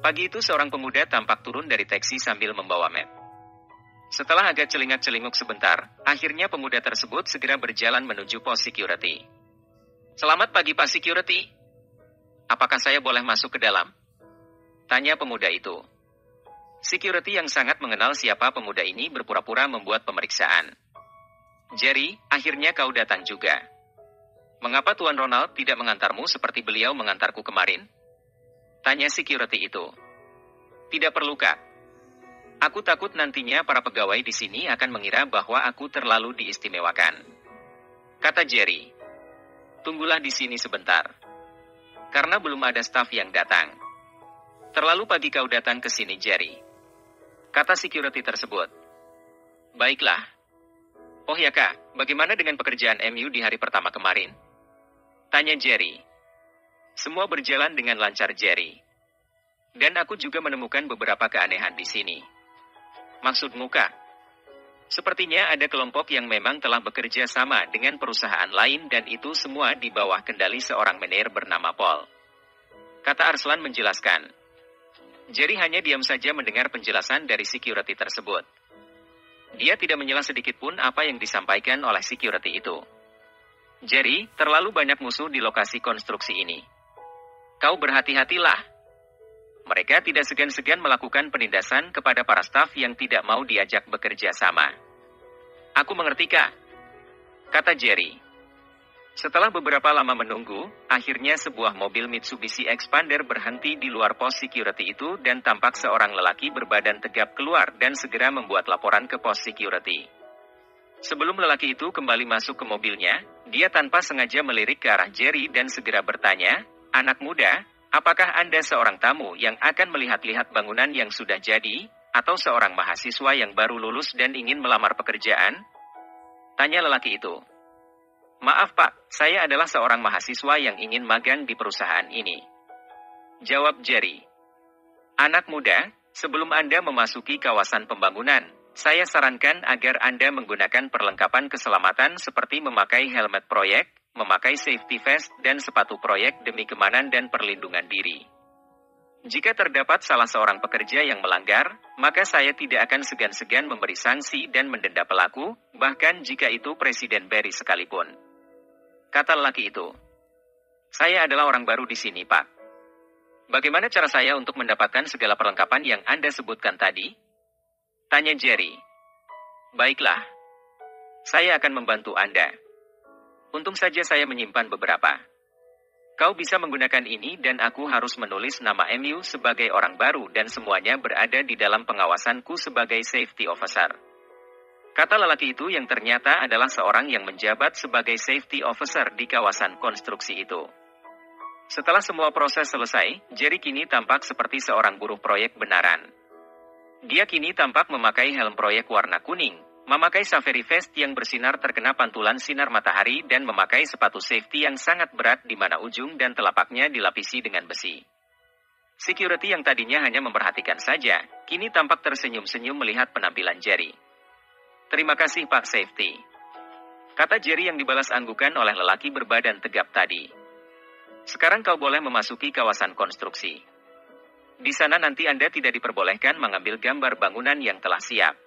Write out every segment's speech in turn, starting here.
Pagi itu seorang pemuda tampak turun dari taksi sambil membawa map. Setelah agak celingak-celinguk sebentar, akhirnya pemuda tersebut segera berjalan menuju pos security. "Selamat pagi Pak Security. Apakah saya boleh masuk ke dalam?" tanya pemuda itu. Security yang sangat mengenal siapa pemuda ini berpura-pura membuat pemeriksaan. "Jerry, akhirnya kau datang juga. Mengapa Tuan Ronald tidak mengantarmu seperti beliau mengantarku kemarin?" tanya security itu. "Tidak perlu Kak. Aku takut nantinya para pegawai di sini akan mengira bahwa aku terlalu diistimewakan," kata Jerry. "Tunggulah di sini sebentar. Karena belum ada staf yang datang." "Terlalu pagi kau datang ke sini Jerry," kata security tersebut. "Baiklah. Oh ya Kak, bagaimana dengan pekerjaan MU di hari pertama kemarin?" tanya Jerry. "Semua berjalan dengan lancar Jerry. Dan aku juga menemukan beberapa keanehan di sini." "Maksudmu Kak?" "Sepertinya ada kelompok yang memang telah bekerja sama dengan perusahaan lain dan itu semua di bawah kendali seorang manajer bernama Paul," kata Arslan menjelaskan. Jerry hanya diam saja mendengar penjelasan dari security tersebut. Dia tidak menyela sedikit pun apa yang disampaikan oleh security itu. "Jerry, terlalu banyak musuh di lokasi konstruksi ini. Kau berhati-hatilah. Mereka tidak segan-segan melakukan penindasan kepada para staf yang tidak mau diajak bekerja sama." "Aku mengerti Kak," kata Jerry. Setelah beberapa lama menunggu, akhirnya sebuah mobil Mitsubishi Expander berhenti di luar pos security itu dan tampak seorang lelaki berbadan tegap keluar dan segera membuat laporan ke pos security. Sebelum lelaki itu kembali masuk ke mobilnya, dia tanpa sengaja melirik ke arah Jerry dan segera bertanya, "Anak muda, apakah Anda seorang tamu yang akan melihat-lihat bangunan yang sudah jadi, atau seorang mahasiswa yang baru lulus dan ingin melamar pekerjaan?" tanya lelaki itu. "Maaf Pak, saya adalah seorang mahasiswa yang ingin magang di perusahaan ini," jawab Jerry. "Anak muda, sebelum Anda memasuki kawasan pembangunan, saya sarankan agar Anda menggunakan perlengkapan keselamatan seperti memakai helmet proyek, memakai safety vest dan sepatu proyek demi keamanan dan perlindungan diri. Jika terdapat salah seorang pekerja yang melanggar, maka saya tidak akan segan-segan memberi sanksi dan mendenda pelaku, bahkan jika itu Presiden Barry sekalipun," kata lelaki itu. "Saya adalah orang baru di sini, Pak. Bagaimana cara saya untuk mendapatkan segala perlengkapan yang Anda sebutkan tadi?" tanya Jerry. "Baiklah. Saya akan membantu Anda. Untung saja saya menyimpan beberapa. Kau bisa menggunakan ini dan aku harus menulis nama MU sebagai orang baru dan semuanya berada di dalam pengawasanku sebagai safety officer," kata lelaki itu yang ternyata adalah seorang yang menjabat sebagai safety officer di kawasan konstruksi itu. Setelah semua proses selesai, Jerry kini tampak seperti seorang buruh proyek benaran. Dia kini tampak memakai helm proyek warna kuning, memakai safety vest yang bersinar terkena pantulan sinar matahari dan memakai sepatu safety yang sangat berat di mana ujung dan telapaknya dilapisi dengan besi. Security yang tadinya hanya memperhatikan saja, kini tampak tersenyum-senyum melihat penampilan Jerry. "Terima kasih Pak Safety," kata Jerry yang dibalas anggukan oleh lelaki berbadan tegap tadi. "Sekarang kau boleh memasuki kawasan konstruksi. Di sana nanti Anda tidak diperbolehkan mengambil gambar bangunan yang telah siap.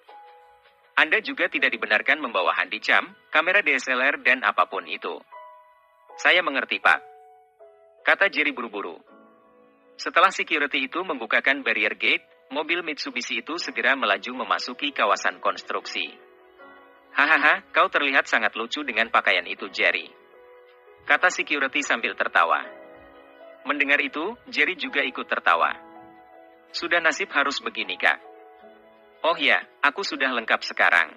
Anda juga tidak dibenarkan membawa handycam, kamera DSLR dan apapun itu." "Saya mengerti Pak," kata Jerry buru-buru. Setelah security itu membukakan barrier gate, mobil Mitsubishi itu segera melaju memasuki kawasan konstruksi. "Hahaha, kau terlihat sangat lucu dengan pakaian itu Jerry," kata security sambil tertawa. Mendengar itu, Jerry juga ikut tertawa. "Sudah nasib harus begini Kak. Oh ya, aku sudah lengkap sekarang.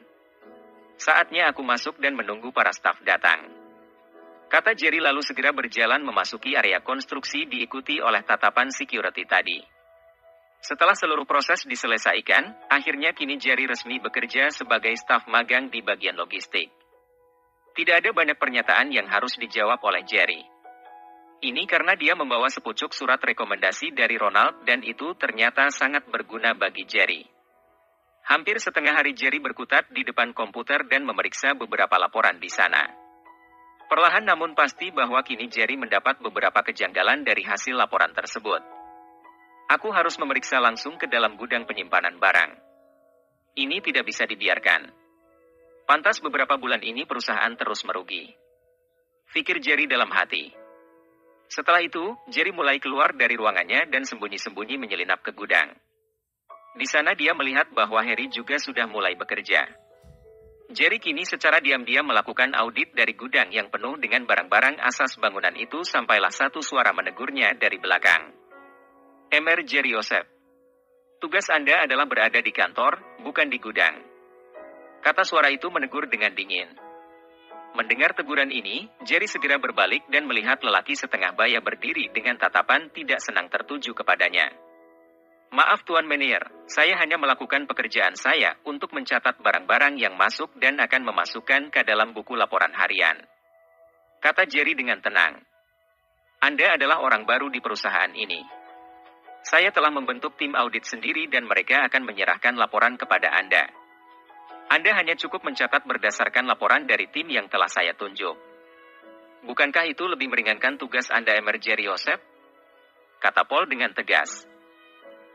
Saatnya aku masuk dan menunggu para staf datang," kata Jerry lalu segera berjalan memasuki area konstruksi diikuti oleh tatapan security tadi. Setelah seluruh proses diselesaikan, akhirnya kini Jerry resmi bekerja sebagai staf magang di bagian logistik. Tidak ada banyak pernyataan yang harus dijawab oleh Jerry. Ini karena dia membawa sepucuk surat rekomendasi dari Ronald dan itu ternyata sangat berguna bagi Jerry. Hampir setengah hari Jerry berkutat di depan komputer dan memeriksa beberapa laporan di sana. Perlahan namun pasti bahwa kini Jerry mendapat beberapa kejanggalan dari hasil laporan tersebut. Aku harus memeriksa langsung ke dalam gudang penyimpanan barang. Ini tidak bisa dibiarkan. Pantas beberapa bulan ini perusahaan terus merugi. Pikir Jerry dalam hati. Setelah itu, Jerry mulai keluar dari ruangannya dan sembunyi-sembunyi menyelinap ke gudang. Di sana dia melihat bahwa Harry juga sudah mulai bekerja. Jerry kini secara diam-diam melakukan audit dari gudang yang penuh dengan barang-barang asas bangunan itu sampailah satu suara menegurnya dari belakang. Emer Jerry Joseph. Tugas Anda adalah berada di kantor, bukan di gudang. Kata suara itu menegur dengan dingin. Mendengar teguran ini, Jerry segera berbalik dan melihat lelaki setengah baya berdiri dengan tatapan tidak senang tertuju kepadanya. Maaf Tuan Menier, saya hanya melakukan pekerjaan saya untuk mencatat barang-barang yang masuk dan akan memasukkan ke dalam buku laporan harian. Kata Jerry dengan tenang. Anda adalah orang baru di perusahaan ini. Saya telah membentuk tim audit sendiri dan mereka akan menyerahkan laporan kepada Anda. Anda hanya cukup mencatat berdasarkan laporan dari tim yang telah saya tunjuk. Bukankah itu lebih meringankan tugas Anda Emer Jerry Joseph? Kata Paul dengan tegas.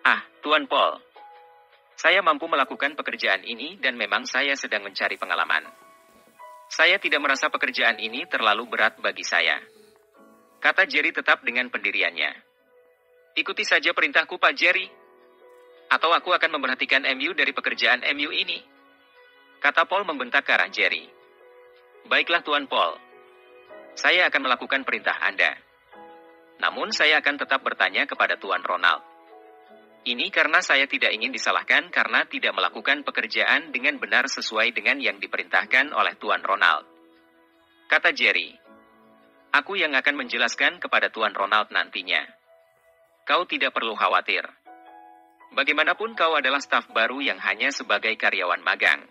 Ah, Tuan Paul. Saya mampu melakukan pekerjaan ini dan memang saya sedang mencari pengalaman. Saya tidak merasa pekerjaan ini terlalu berat bagi saya. Kata Jerry tetap dengan pendiriannya. Ikuti saja perintahku Pak Jerry. Atau aku akan memperhatikan MU dari pekerjaan MU ini. Kata Paul membentak ke arah Jerry. Baiklah Tuan Paul. Saya akan melakukan perintah Anda. Namun saya akan tetap bertanya kepada Tuan Ronald. Ini karena saya tidak ingin disalahkan karena tidak melakukan pekerjaan dengan benar sesuai dengan yang diperintahkan oleh Tuan Ronald. Kata Jerry. Aku yang akan menjelaskan kepada Tuan Ronald nantinya. Kau tidak perlu khawatir. Bagaimanapun kau adalah staf baru yang hanya sebagai karyawan magang.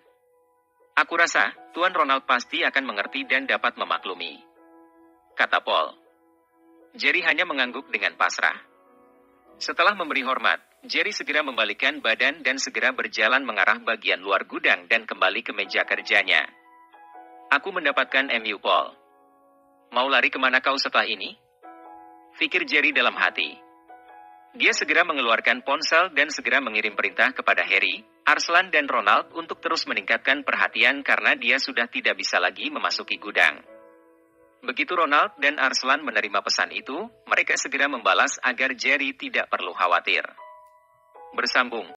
Aku rasa, Tuan Ronald pasti akan mengerti dan dapat memaklumi. Kata Paul. Jerry hanya mengangguk dengan pasrah. Setelah memberi hormat, Jerry segera membalikkan badan dan segera berjalan mengarah bagian luar gudang dan kembali ke meja kerjanya. Aku mendapatkan MU Paul. Mau lari kemana kau setelah ini? Pikir Jerry dalam hati. Dia segera mengeluarkan ponsel dan segera mengirim perintah kepada Harry, Arslan dan Ronald untuk terus meningkatkan perhatian karena dia sudah tidak bisa lagi memasuki gudang. Begitu Ronald dan Arslan menerima pesan itu, mereka segera membalas agar Jerry tidak perlu khawatir. Bersambung.